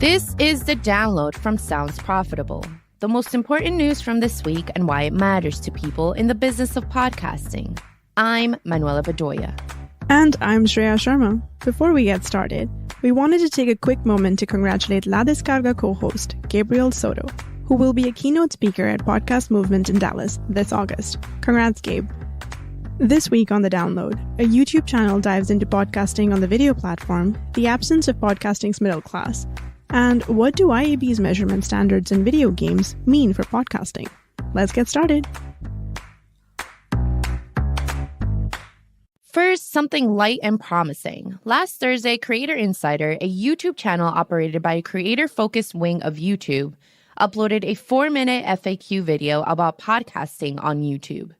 This is the download from Sounds Profitable, the most important news from this week and why it matters to people in the business of podcasting. I'm Manuela Bedoya. And I'm Shreya Sharma. Before we get started, we wanted to take a quick moment to congratulate La Descarga co-host Gabriel Soto, who will be a keynote speaker at Podcast Movement in Dallas this August. Congrats, Gabe. This week on The Download, a YouTube channel dives into podcasting on the video platform, the absence of podcasting's middle class, and what do IAB's measurement standards in video games mean for podcasting? Let's get started. First, something light and promising. Last Thursday, Creator Insider, a YouTube channel operated by a creator-focused wing of YouTube, uploaded a 4-minute FAQ video about podcasting on YouTube.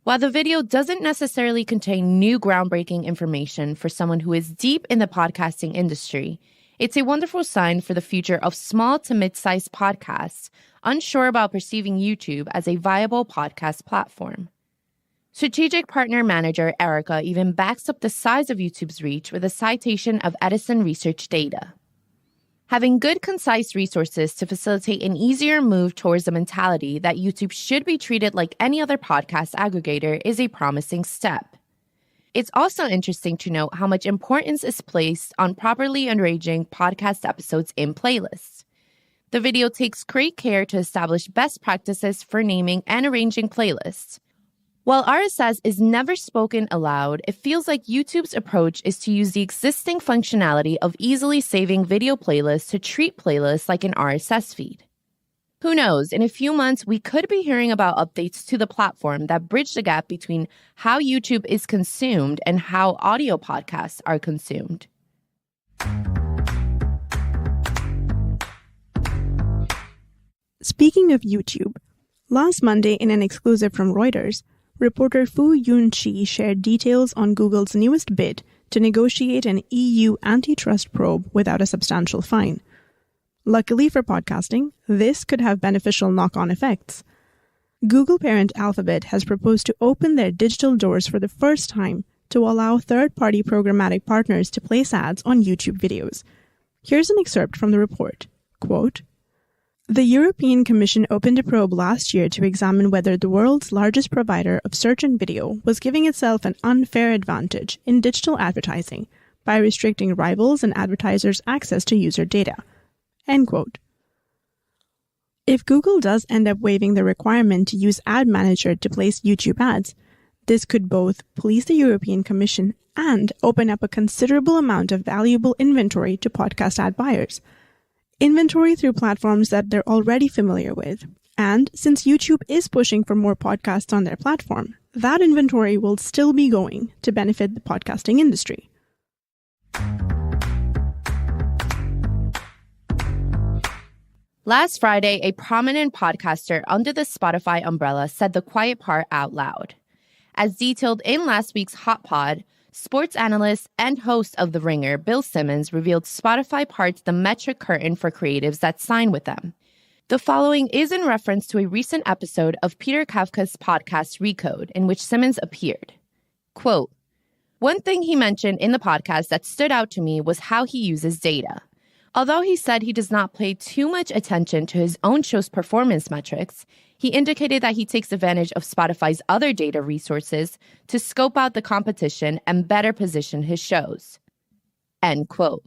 While the video doesn't necessarily contain new groundbreaking information for someone who is deep in the podcasting industry, it's a wonderful sign for the future of small to mid-sized podcasts unsure about perceiving YouTube as a viable podcast platform. Strategic Partner Manager Erica even backs up the size of YouTube's reach with a citation of Edison research data. Having good, concise resources to facilitate an easier move towards the mentality that YouTube should be treated like any other podcast aggregator is a promising step. It's also interesting to note how much importance is placed on properly arranging podcast episodes in playlists. The video takes great care to establish best practices for naming and arranging playlists. While RSS is never spoken aloud, it feels like YouTube's approach is to use the existing functionality of easily saving video playlists to treat playlists like an RSS feed. Who knows, in a few months, we could be hearing about updates to the platform that bridge the gap between how YouTube is consumed and how audio podcasts are consumed. Speaking of YouTube, last Monday in an exclusive from Reuters, reporter Fu Yun-chi shared details on Google's newest bid to negotiate an EU antitrust probe without a substantial fine. Luckily for podcasting, this could have beneficial knock-on effects. Google parent Alphabet has proposed to open their digital doors for the first time to allow third-party programmatic partners to place ads on YouTube videos. Here's an excerpt from the report. Quote, "The European Commission opened a probe last year to examine whether the world's largest provider of search and video was giving itself an unfair advantage in digital advertising by restricting rivals and advertisers' access to user data." End quote. If Google does end up waiving the requirement to use Ad Manager to place YouTube ads, this could both please the European Commission and open up a considerable amount of valuable inventory to podcast ad buyers. Inventory through platforms that they're already familiar with. And since YouTube is pushing for more podcasts on their platform, that inventory will still be going to benefit the podcasting industry. Last Friday, a prominent podcaster under the Spotify umbrella said the quiet part out loud. As detailed in last week's Hot Pod, sports analyst and host of The Ringer, Bill Simmons, revealed Spotify parts the metric curtain for creatives that sign with them. The following is in reference to a recent episode of Peter Kafka's podcast Recode, in which Simmons appeared. Quote, "One thing he mentioned in the podcast that stood out to me was how he uses data. Although he said he does not pay too much attention to his own show's performance metrics, he indicated that he takes advantage of Spotify's other data resources to scope out the competition and better position his shows." End quote.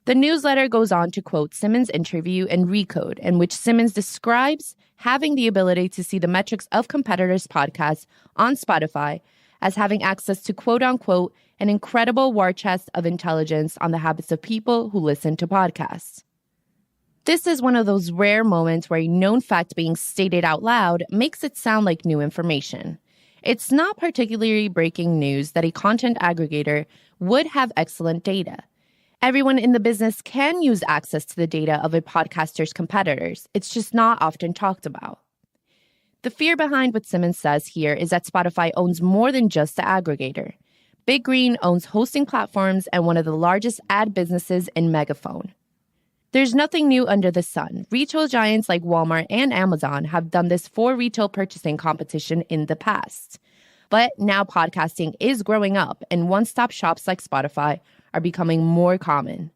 The newsletter goes on to quote Simmons' interview in Recode, in which Simmons describes having the ability to see the metrics of competitors' podcasts on Spotify as having access to quote-unquote an incredible war chest of intelligence on the habits of people who listen to podcasts. This is one of those rare moments where a known fact being stated out loud makes it sound like new information. It's not particularly breaking news that a content aggregator would have excellent data. Everyone in the business can use access to the data of a podcaster's competitors. It's just not often talked about. The fear behind what Simmons says here is that Spotify owns more than just the aggregator. Big Green owns hosting platforms and one of the largest ad businesses in Megaphone. There's nothing new under the sun. Retail giants like Walmart and Amazon have done this for retail purchasing competition in the past. But now podcasting is growing up, and one-stop shops like Spotify are becoming more common.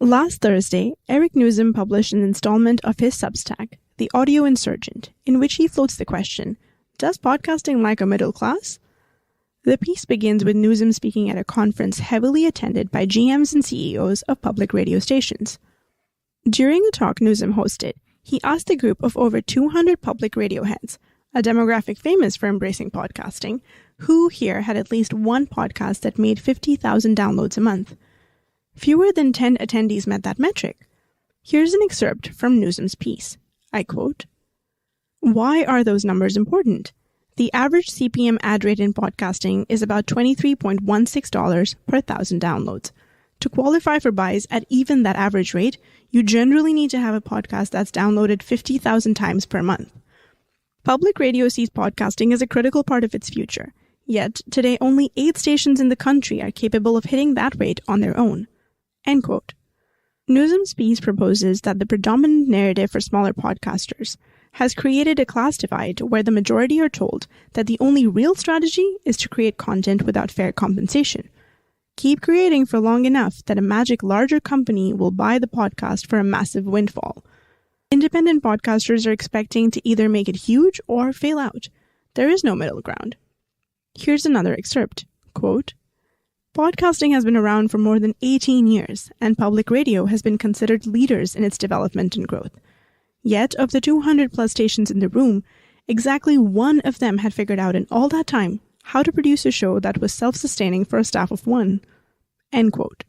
Last Thursday, Eric Newsom published an installment of his Substack, The Audio Insurgent, in which he floats the question, does podcasting lack a middle class? The piece begins with Newsom speaking at a conference heavily attended by GMs and CEOs of public radio stations. During a talk Newsom hosted, he asked a group of over 200 public radio heads, a demographic famous for embracing podcasting, who here had at least one podcast that made 50,000 downloads a month. Fewer than 10 attendees met that metric. Here's an excerpt from Newsom's piece. I quote, "Why are those numbers important? The average CPM ad rate in podcasting is about $23.16 per thousand downloads. To qualify for buys at even that average rate, you generally need to have a podcast that's downloaded 50,000 times per month. Public radio sees podcasting as a critical part of its future. Yet, today only 8 stations in the country are capable of hitting that rate on their own." End quote. Newsom's piece proposes that the predominant narrative for smaller podcasters has created a class divide where the majority are told that the only real strategy is to create content without fair compensation. Keep creating for long enough that a magic larger company will buy the podcast for a massive windfall. Independent podcasters are expecting to either make it huge or fail out. There is no middle ground. Here's another excerpt. Quote, "Podcasting has been around for more than 18 years, and public radio has been considered leaders in its development and growth. Yet, of the 200 plus stations in the room, exactly one of them had figured out in all that time how to produce a show that was self-sustaining for a staff of 1. End quote.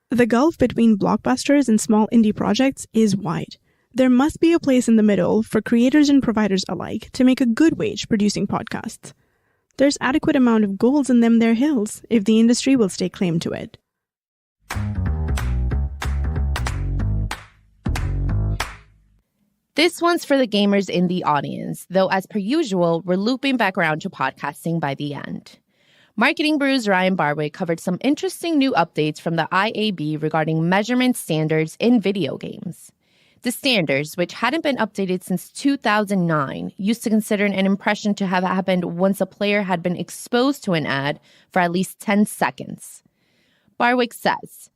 The gulf between blockbusters and small indie projects is wide. There must be a place in the middle for creators and providers alike to make a good wage producing podcasts. There's adequate amount of goals in them there hills if the industry will stay claim to it. This one's for the gamers in the audience, though as per usual, we're looping back around to podcasting by the end. Marketing Brew's Ryan Barwick covered some interesting new updates from the IAB regarding measurement standards in video games. The standards, which hadn't been updated since 2009, used to consider an impression to have happened once a player had been exposed to an ad for at least 10 seconds. Barwick says,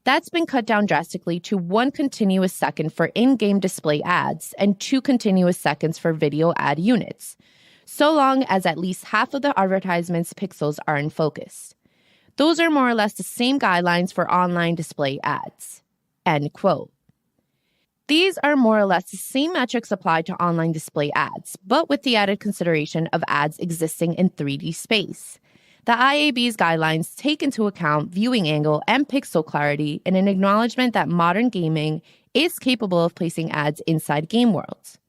that's been cut down drastically to 1 continuous second for in-game display ads and 2 continuous seconds for video ad units, so long as at least half of the advertisement's pixels are in focus. Those are more or less the same guidelines for online display ads. End quote. These are more or less the same metrics applied to online display ads, but with the added consideration of ads existing in 3D space. The IAB's guidelines take into account viewing angle and pixel clarity in an acknowledgement that modern gaming is capable of placing ads inside game worlds.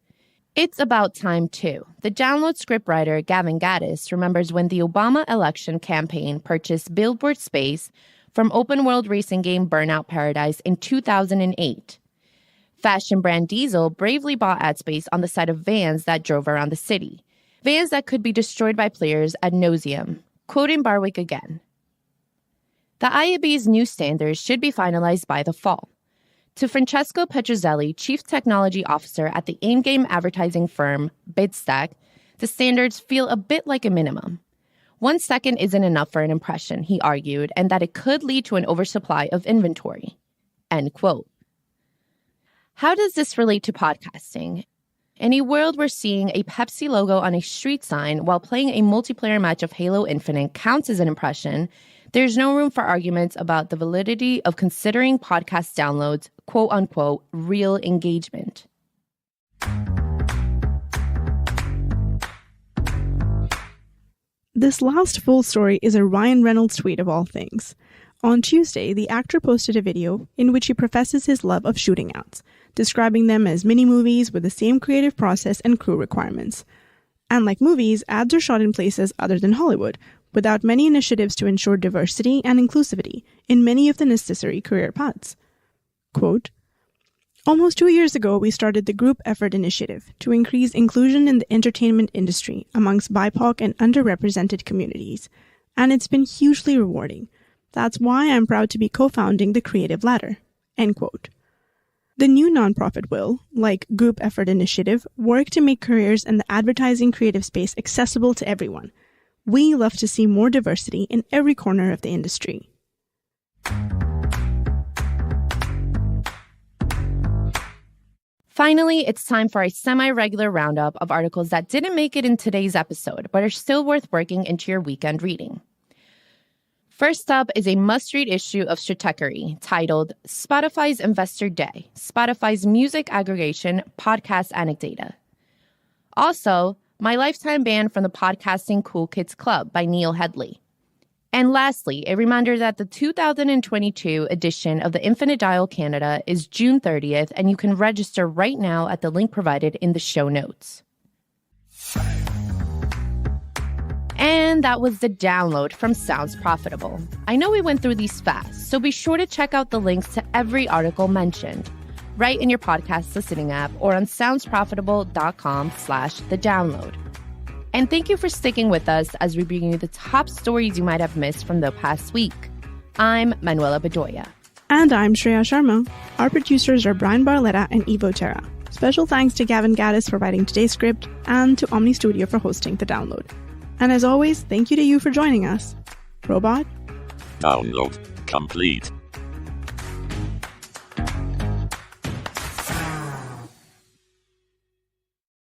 It's about time, too. The download scriptwriter Gavin Gaddis remembers when the Obama election campaign purchased billboard space from open-world racing game Burnout Paradise in 2008. Fashion brand Diesel bravely bought ad space on the side of vans that drove around the city, vans that could be destroyed by players ad nauseum. Quoting Barwick again, the IAB's new standards should be finalized by the fall. To Francesco Petrozelli, Chief Technology Officer at the in-game advertising firm Bidstack, the standards feel a bit like a minimum. 1 second isn't enough for an impression, he argued, and that it could lead to an oversupply of inventory. End quote. How does this relate to podcasting? In a world where seeing a Pepsi logo on a street sign while playing a multiplayer match of Halo Infinite counts as an impression, there's no room for arguments about the validity of considering podcast downloads, quote-unquote, real engagement. This last full story is a Ryan Reynolds tweet of all things. On Tuesday, the actor posted a video in which he professes his love of shooting outs, describing them as mini-movies with the same creative process and crew requirements. And like movies, ads are shot in places other than Hollywood, without many initiatives to ensure diversity and inclusivity in many of the necessary career paths. Quote, "Almost 2 years ago, we started the Group Effort Initiative to increase inclusion in the entertainment industry amongst BIPOC and underrepresented communities, and it's been hugely rewarding. That's why I'm proud to be co-founding the Creative Ladder." End quote. The new nonprofit will, like Group Effort Initiative, work to make careers in the advertising creative space accessible to everyone. We love to see more diversity in every corner of the industry. Finally, it's time for a semi-regular roundup of articles that didn't make it in today's episode, but are still worth working into your weekend reading. First up is a must-read issue of Stratechery titled Spotify's Investor Day, Spotify's Music Aggregation, Podcast Anecdata. Also, My Lifetime Ban from the Podcasting Cool Kids Club by Neil Headley. And lastly, a reminder that the 2022 edition of the Infinite Dial Canada is June 30th, and you can register right now at the link provided in the show notes. And that was the download from Sounds Profitable. I know we went through these fast, so be sure to check out the links to every article mentioned right in your podcast listening app or on soundsprofitable.com/thedownload. And thank you for sticking with us as we bring you the top stories you might have missed from the past week. I'm Manuela Bedoya. And I'm Shreya Sharma. Our producers are Brian Barletta and Evo Terra. Special thanks to Gavin Gaddis for writing today's script and to Omni Studio for hosting the download. And as always, thank you to you for joining us. Robot? Download complete.